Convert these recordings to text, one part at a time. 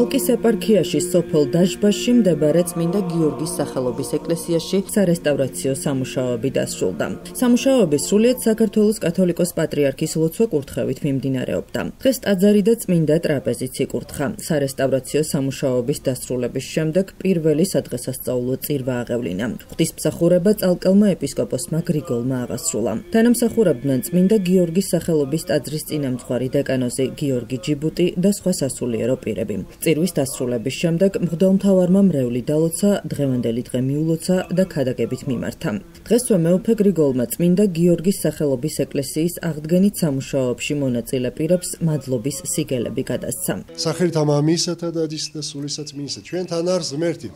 წალკის ეპარქიაში სოფელ დაჟბაში მდებარე წმინდა გიორგის სახელობის ეკლესიაში სარესტავრაციო სამუშაოები დასრულდა. სამუშაოები სრულიად საქართველოს კათოლიკოს პატრიარქის ლოცვა კურთხევით მიმდინარეობდა. დღეს ტაძარი და წმინდა ტრაპეზიც იკურთხა. სარესტავრაციო სამუშაოების დასრულების შემდეგ პირველი სადღესასწაულო წირვა აღევლინა. ღვთისმსახურება წალკელმა ეპისკოპოსმა გრიგოლმა აღასრულა. თანამსახურებდნენ წმინდა გიორგის სახელობის ტაძრის წინამძღვარი დეკანოზი გიორგი ჯიბუტი და სხვა სასულიერო პირები. წირვის დასრულების შემდეგ მღვდელმთავარმა მრევლი დალოცა, დღევანდელი დღე მიულოცა და ქადაგებით მიმართა. დღესვე მეუფე გრიგოლმა წმინდა გიორგის სახელობის ეკლესიის აღდგენით სამუშაოებში მონაწილე პირებს მადლობის სიგელები გადასცა. სახელით ამისათა და დის და სულისაცმინისა ჩვენთან არის ღმერთი.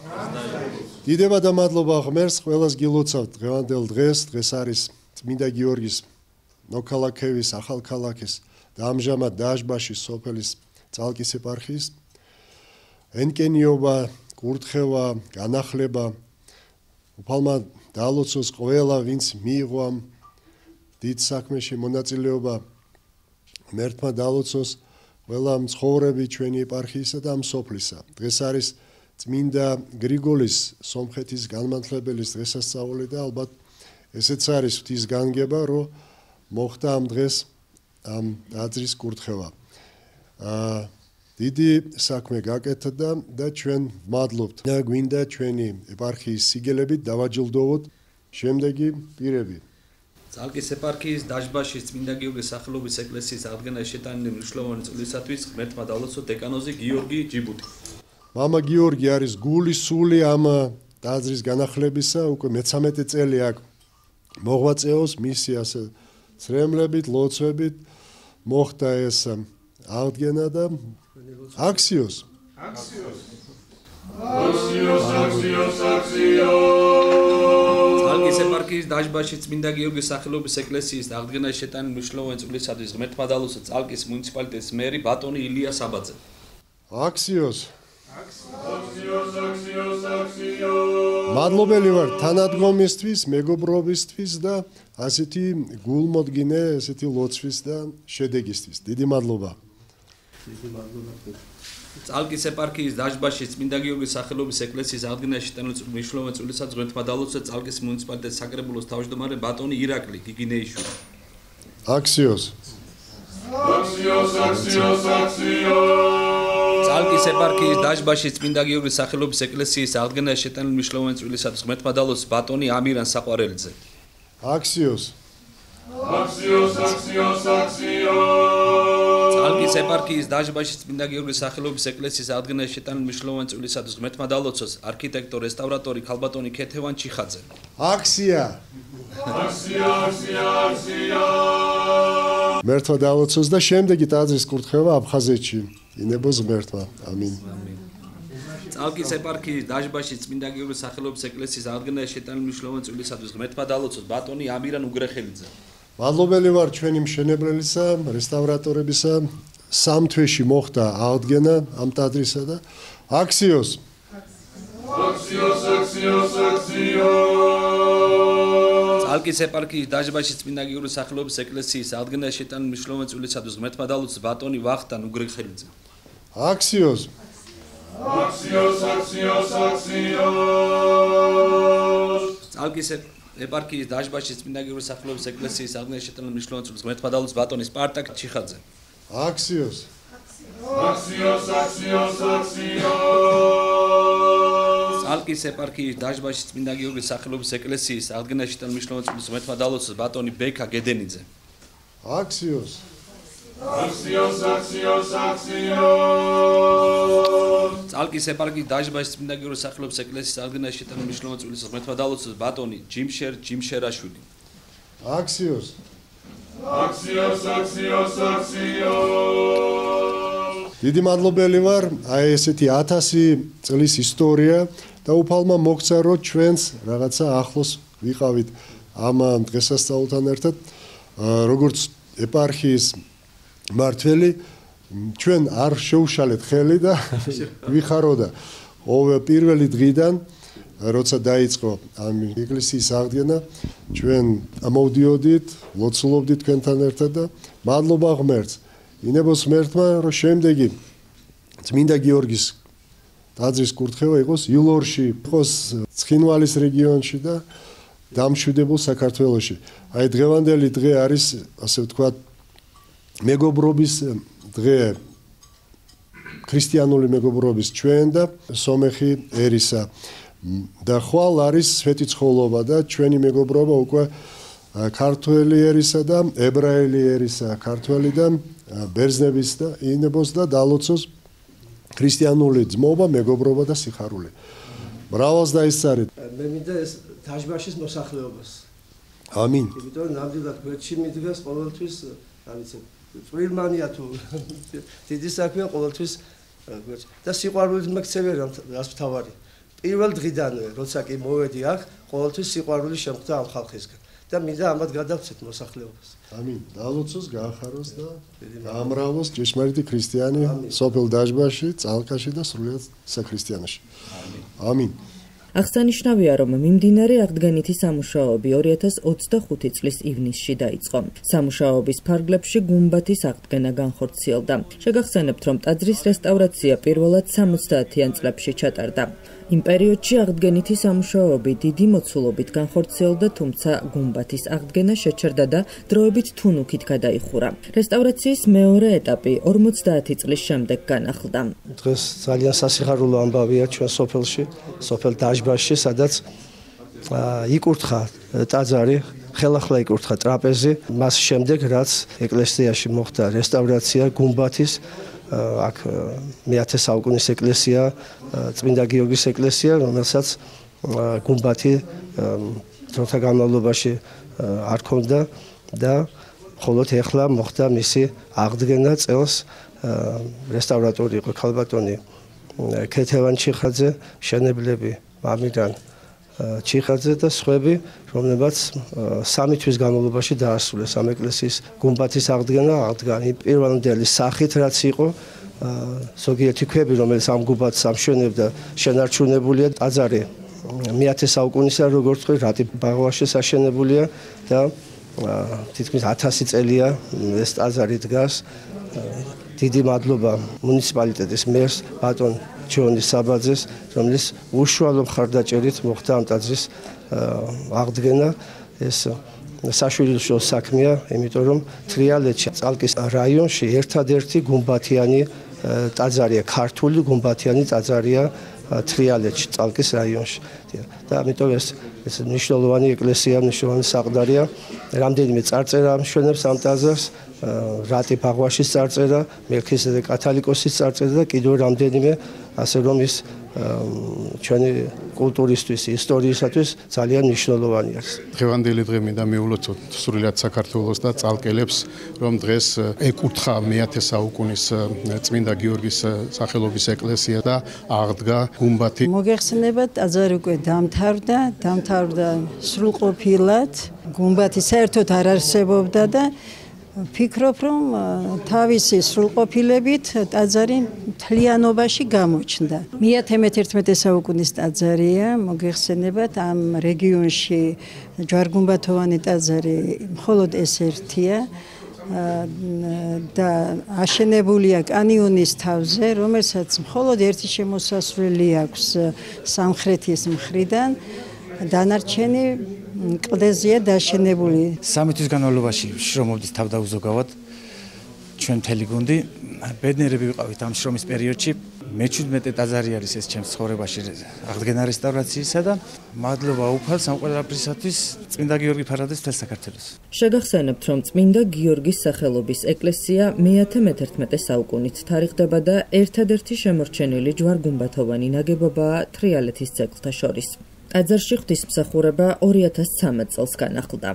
დიდება და მადლობა ღმერთს ყველას გილოცავთ დღევანდელ დღეს. დღეს არის წმინდა გიორგის ნოქალაქევის ახალქალაქის და ამჟამად დაჟბაში სოფელის წალკის ეპარქიის ენკენიობა, კურთხევა, განახლება უფალმა დალოცოს ყველა ვინც მიიღო ამ დიდ საქმეში მონაწილეობა ღმერთმა დალოცოს ყველა მცხოვრები ჩვენი ეპარქიისა და ამ სოფლისა. დღეს არის წმინდა გრიგოლის სომხეთის განმანათლებელის დღესასწაული და ალბათ ესეც არის ღვთის განგება, რომ მოხდა ამ დღეს ამ ტაძრის კურთხევა. დიდი საქმე გაკეთდა და ჩვენ მადლობთ. გვინდა ჩვენი ეპარქიის სიგელებით დავაჯილდოვოთ შემდეგი პირები. წალკის ეპარქიის დაჟბაშის წმინდა გიორგის სახელობის ეკლესიის აღდგენაში შეტანილი მნიშვნელოვანი წვლილისათვის ღმერთმა დალოცოთ დეკანოზი გიორგი ჯიბუტი. მამა გიორგი არის გული სული ამ ტაძრის განახლებისა, უკვე მე-13 წელი აქ მოღვაწეობს მისი ასე ცრემლებით, ლოცვებით მოხდა ეს აღდგენა და აქსიოს. წალკის ეპარქიის დაჟბაში წმინდა გიორგის სახელობის ეკლესიის აღდგენაში შეტანილი მნიშვნელოვანი წვლილისათვის ღმერთმა დალოცოთ წალკის მუნიციპალიტეტის მერი ბატონი ილია საბაძე. აქსიოს. მადლობელი ვარ თანადგომისთვის, მეგობრობისთვის და ასეთი გულმოდგინე, ესეთი ლოცვის და შედეგისთვის. დიდი მადლობა. წალკის ეპარქიის დაჟბაში წმინდა გიორგის სახელობის ეკლესიის აღდგენაში შეტანილი მნიშვნელოვანი წვლილისათვის ღმერთმა დალოცოთ წალკის მუნიციპალიტეტის საკრებულოს თავმჯდომარე ბატონი ირაკლი გიგინეიშვილი. აქსიოს. წალკის ეპარქიის დაჟბაში წმინდა გიორგის სახელობის ეკლესიის აღდგენაში შეტანილი მნიშვნელოვანი წვლილისათვის ღმერთმა დალოცოთ ბატონი ამირან საყვარელიძე. აქსიოს. წალკის ეპარქიის დაჟბაში წმინდა გიორგის სახელობის ეკლესიის აღდგენაში შეტანილი მნიშვნელოვანი წვლილისათვის ღმერთმა დალოცოს არქიტექტორ რესტავრატორი ქალბატონი ქეთევან ჩიხაძე. აქსია. ღმერთმა დალოცოს და შემდეგი ტაძრის კურთხევა აფხაზეთში ინებოს ღმერთმა. ამინ. წალკის ეპარქიის დაჟბაში წმინდა გიორგის სახელობის ეკლესიის აღდგენაში შეტანილი მნიშვნელოვანი წვლილისათვის ღმერთმა დალოცოს ბატონი ამირან უგრეხელიძე. მადლობელი ვარ ჩვენი მშენებლისა, რესტავრატორებისა. 3 თვეში მოხდა აღდგენა ამ ტაძრისა და აქსიოს. წალკის ეპარქიის დაჟბაში წმინდა გიორგის სახელობის ეკლესიის აღდგენაში შეტანილი მნიშვნელოვანი წვლილისათვის ღმერთმა დალოცოს ბატონი ვახტან უგრეხელიძე. აქსიოს. წალკის ეპარქიის დაჟბაში წმინდა გიორგის სახელობის ეკლესიის აღდგენაში შეტანილი მნიშვნელოვანი წვლილისათვის ღმერთმა დალოცოს ბატონი სპარტაკ ჩიხაძე. აქსიოს. წალკის ეპარქიის დაჟბაში წმინდა გიორგის სახელობის ეკლესიის აღდგენაში შეტანილი მნიშვნელოვანი წვლილისათვის ღმერთმა დალოცოს ბატონი ბექა გედენიძე. აქსიოს. წალკის ეპარქიის დაჟბაში წმინდა გიორგის სახელობის ეკლესიის აღდგენაში შეტანილი მნიშვნელოვანი წვლილისათვის ღმერთმა დალოცოს ბატონი ჯიმშერაშვილი. აქსიოს. დიდი მადლობელი ვარ, აი ესეთი 1000 წლის ისტორია და უფალმა მოგცა რომ ჩვენს რაღაცა ახლოს ვიყავით ამ დღესასწაულთან ერთად, როგორც ეპარქიის მართველი, ჩვენ არ შეუშალეთ ხელი და ვიხაროდა პირველი დღიდან, როცა დაიწყო ამ ეკლესიის აღდგენა, ჩვენ ამოვდიოდით, ლოცულობდით თქვენთან ერთად და მადლობა ღმერთს. ინებოს ღმერთმა, რომ შემდეგი წმინდა გიორგის ტაძრის კურთხევა იყოს ილორში, იყოს ცხინვალის რეგიონში და დამშვიდებულ საქართველოში. აი დღევანდელი დღე არის, ასე ვთქვათ, მეგობრობის დღე, ქრისტიანული მეგობრობის ჩვენ და სომეხი ერისა. და ხვალ არის სვეტი ცხოვლობა და ჩვენი მეგობრობა უკვე ქართველი ერისა და ებრაელი ერისა, ქართველი და ბერძნების და ინებოს და დალოცოს ქრისტიანული ძმობა, მეგობრობა და სიხარული. მრავალს დაისწარით. მე მინდა ეს დაჟბაშის მოსახლეობას. ამინ. იმიტომ რომ ნამდვილად გვერდში მიდგას ყოველთვის, რა ვიცი, წვრილმანია თუ დიდი საქმეა ყოველთვის გვერდში. და სიყვარულით მაქცევი რას მთავარი. პირველ დღიდანვე, როცა კი მოვედი აქ, ყოველთვის სიყვარული შემხვდა ამ ხალხისგან. და მინდა ამათ გადავცეთ მოსახლეობას. ამინ. დალოცოს, გაახაროს და გაამრავლოს ჭეშმარიტი ქრისტიანი სოფელ დაჟბაში, წალკაში და სრულიად საქრისტიანოში. ამინ. აღსანიშნავია, რომ მიმდინარე აღდგენითი სამუშაოები 2025 წლის ივნისში დაიწყო. სამუშაოების ფარგლებში გუმბათის აღდგენა განხორციელდა. შეგახსენებთ, რომ ტაძრის რესტავრაცია პირველად 70-იან წლებში ჩატარდა. იმ პერიოდში აღდგენითი სამუშაოები დიდი მოცულობით განხორციელდა, თუმცა გუმბათის აღდგენა შეჩერდა და დროებით თუნუქით გადაიხურა. რესტავრაციის მეორე ეტაპი 50 წლის შემდეგ განახლდა. დღეს ძალიან სასიხარულო ამბავია ჩვენ სოფელში, სოფელ დაჟბაში, სადაც იკურთხა ტაძარი, ხელახლა იკურთხა ტრაპეზი, მას შემდეგ რაც ეკლესიაში მოხდა რესტავრაცია გუმბათის, აქ მე-10 საუკუნის ეკლესია, წმინდა გიორგის ეკლესია, რომელსაც გუმბათი დროთა განმავლობაში არ ქონდა და მხოლოდ ეხლა მოხდა მისი აღდგენა წელს. რესტავრატორი იყო ქალბატონი ქეთევან ჩიხაძე, მშენებლები მამიდან ჩიხაძე და სხვები, რომლებაც 3 თვის განმავლობაში დაასრულეს ამ ეკლესიის გუმბათის აღდგენა, პირველდელი სახით რაც იყო, ზოგიერთი ქვები, რომელიც ამ გუმბათს ამშვენებდა, შენარჩუნებულია. ტაძარი მე-10 საუკუნისა, როგორც ვთქვი, რატი ბაღვაშის აშენებულია და თითქმის 1000 წელია ეს ტაძარი დგას. დიდი მადლობა მუნიციპალიტეტის მერს ბატონ ჯონი საბაძეს, რომლის უშუალო მხარდაჭერით მოხდა ამ ტაძრის აღდგენა. ეს საშვილიშვილო საქმეა, იმიტომ რომ თრიალეთში, წალკის რაიონში ერთადერთი გუმბათიანი ტაძარია, ქართული გუმბათიანი ტაძარია თრიალეთში, წალკის რაიონში. და ამიტომ ეს მნიშვნელოვანი ეკლესია, მნიშვნელოვანი საყდარია. რამდენიმე წარწერა ამშვენებს ამ ტაძარს, რატი ბაღვაშის წარწერა, მელქისედეკ კათალიკოსის წარწერა და კიდევ რამდენიმე, ასე რომ ის ჩვენი კულტურისთვის, ისტორიისათვის ძალიან მნიშვნელოვანი არის. დღევანდელი დღე მინდა მიულოცოთ სრულიად საქართველოს და წალკელებს, რომ დღეს ეკურთხა მე-10 საუკუნის წმინდა გიორგის სახელობის ეკლესია და აღდგა გუმბათი. მოგეხსენებათ, ტაძარი უკვე დამთავრდა სრულყოფილად, გუმბათი საერთოდ არ არსებობდა და ვფიქრობ, რომ თავისი სრულყოფილებით ტაძარი მთლიანობაში გამოჩნდა. მე-11 საუკუნის ტაძარია, მოგეხსენებათ, ამ რეგიონში ჯვარგუმბათოვანი ტაძარი მხოლოდ ეს ერთია და აშენებულია კანიონის თავზე, რომელსაც მხოლოდ ერთი შემოსასვლელი აქვს სამხრეთის მხრიდან, დანარჩენი კლდეზეა დაშენებული. 3 თვის განმავლობაში შრომობდით თავდაუზოგავად ჩვენ მთელი გუნდი. ბედნიერები ვიყავით ამ შრომის პერიოდში. მე-17 ტაძარი არის ეს ჩემს ცხოვრებაში აღდგენა რესტავრაციისა და მადლობა უფალს ამ ყველაფრისათვის წმინდა გიორგი ფარადეს მთელ საქართველოს. შეგახსენებთ, რომ წმინდა გიორგის სახელობის ეკლესია მე-11 საუკუნით თარიღდება და ერთადერთი შემორჩენილი ჯვარ-გუმბათოვანი ნაგებობაა თრიალეთის ძეგლთა შორის. ტაძარში ღვთისმსახურება 2013 წელს განახლდა.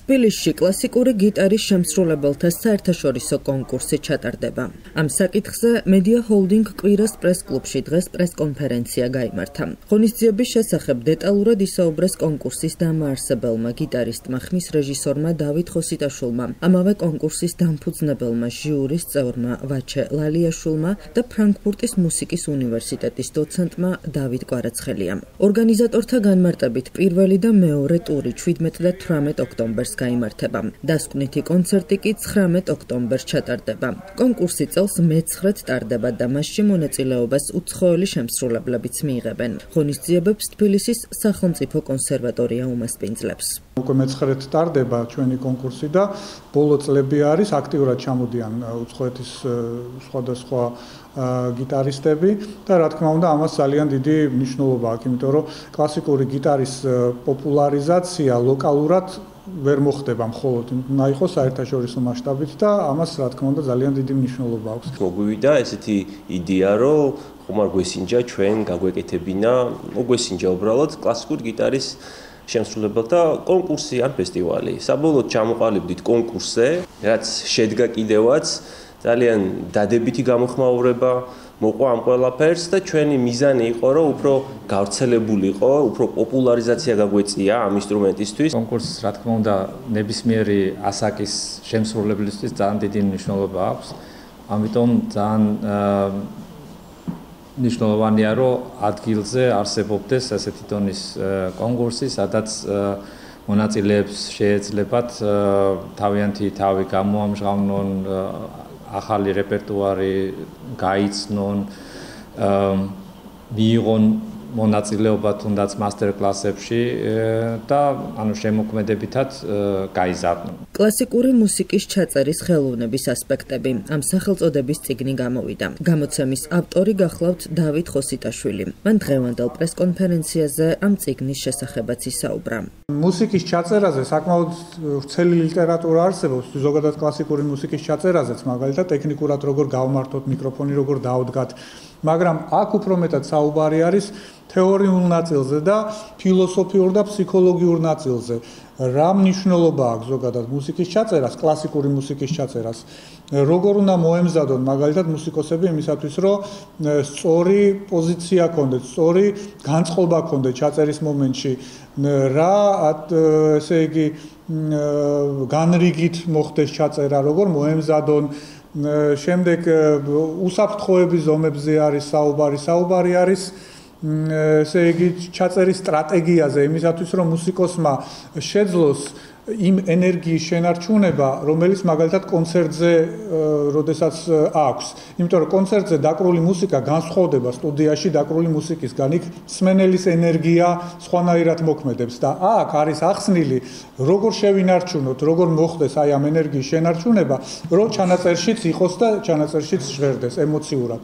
თბილისში კლასიკური გიტარის შემსრულებელთა საერთაშორისო კონკურსი ჩატარდება. ამ საკითხზე მედია ჰოლდინგ კვირას პრეს-კლუბში დღეს პრეს-კონფერენცია გაიმართა. ღონისძიების შესახებ დეტალურად ისაუბრეს კონკურსის დამაარსებელმა გიტარისტმა, ხმის რეჟისორმა დავით ხოსიტაშვილმა, ამავე კონკურსის დამფუძნებელმა ჟიურის წევრმა ვაჩე ლალიაშვილმა და ფრანკფურტის მუსიკის უნივერსიტეტის დოცენტმა დავით კვარაცხელიამ. ორგანიზატორთა განმარტებით პირველი და მეორე ტური 17 და 18 ოქტომბერს გაიმართება. დასკვნითი კონცერტი კი 19 ოქტომბერს ჩატარდება. კონკურსი წელს მე-9-ად ტარდება და მასში მონაწილეობას უცხოელი შემსრულებლებიც მიიღებენ. ღონისძიებებს თბილისის სახელმწიფო კონსერვატორია უმასპინძლებს. უკვე მე-9-ად ტარდება ჩვენი კონკურსი და ბოლო წლები არის აქტიურად ჩამოდიან უცხოეთის სხვადასხვა გიტარისტები და რა თქმა უნდა ამას ძალიან დიდი მნიშვნელობა აქვს, იმიტომ რომ კლასიკური გიტარის პოპულარიზაცია ლოკალურად ვერ მოხდება მხოლოდ, უნდა იყოს საერთაშორისო მასშტაბით და ამას რა თქმა უნდა ძალიან დიდი მნიშვნელობა აქვს. მოგვივიდა ესეთი იდეა, რომ ხომ არ გვესინჯა ჩვენ გაგვეკეთებინა, მოგვესინჯა უბრალოდ კლასიკური გიტარის შემსრულებელთა კონკურსი ან ფესტივალი. საბოლოოდ ჩამოყალიბდით კონკურსზე, რაც შედგა კიდევაც ძალიან დადებითი გამოხმაურება მოყვა ამ ყველაფერს და ჩვენი მიზანი იყო, რომ უფრო გავრცელებულიყო, უფრო პოპულარიზაცია გაგვეწია ამ ინსტრუმენტისთვის. კონკურსს რა თქმა უნდა ნებისმიერი ასაკის შემსრულებლისთვის ძალიან დიდი მნიშვნელობა აქვს. ამიტომ ძალიან მნიშვნელოვანია, რომ ადგილზე არსებობდეს ასეთი დონის კონკურსი, სადაც მონაწილეებს შეეძლებათ თავიანთი თავი გამოამჟღავნონ, ახალი რეპერტუარი გაიცნონ, მიიღონ მონაწილეობა თუნდაც მასტერ-კლასებში და ანუ შემოქმედებითად გაიზარდონ. კლასიკური მუსიკის ჩაწერის ხელოვნების ასპექტები ამ სახელწოდების წიგნი გამოვიდა. გამოცემის ავტორი გახლავთ დავით ხოსიტაშვილი. მან დღევანდელ პრესკონფერენციაზე ამ წიგნის შესახებაც ისაუბრა. მუსიკის ჩაწერაზე საკმაოდ ვრცელი ლიტერატურა არსებობს, ზოგადად კლასიკური მუსიკის ჩაწერაზეც, მაგალითად ტექნიკურად როგორ გავმართოთ, მიკროფონი როგორ დავდგათ, მაგრამ აქ უფრო მეტად საუბარი არის თეორიულ ნაწილზე და ფილოსოფიურ და ფსიქოლოგიურ ნაწილზე. რა მნიშვნელობა აქვს ზოგადად მუსიკის ჩაწერას, კლასიკური მუსიკის ჩაწერას? როგორ უნდა მოემზადონ მაგალითად მუსიკოსები იმისათვის, რომ სწორი პოზიცია ჰქონდეთ, სწორი განწყობა ჰქონდეთ ჩაწერის მომენტში, რა ესე იგი განრიგით მოხდეს ჩაწერა, როგორ მოემზადონ, შემდეგ უსაფრთხოების ზომებზე არის საუბარი არის ესე იგი ჩაწერის სტრატეგიაზე იმისათვის რომ მუსიკოსმა შეძლოს იმ ენერგიის შენარჩუნება, რომელიც მაგალითად კონცერტზე როდესაც აქვს. იმიტომ რომ კონცერტზე დაკრული მუსიკა განსხვავდება სტუდიაში დაკრული მუსიკისგან, იქ მსმენელის ენერგია სხვანაირად მოქმედებს და აქ არის ახსნილი, როგორ შევინარჩუნოთ, როგორ მოხდეს აი ამ ენერგიის შენარჩუნება, რომ ჩანაწერშიც იყოს და ჩანაწერშიც ჟღერდეს ემოციურად.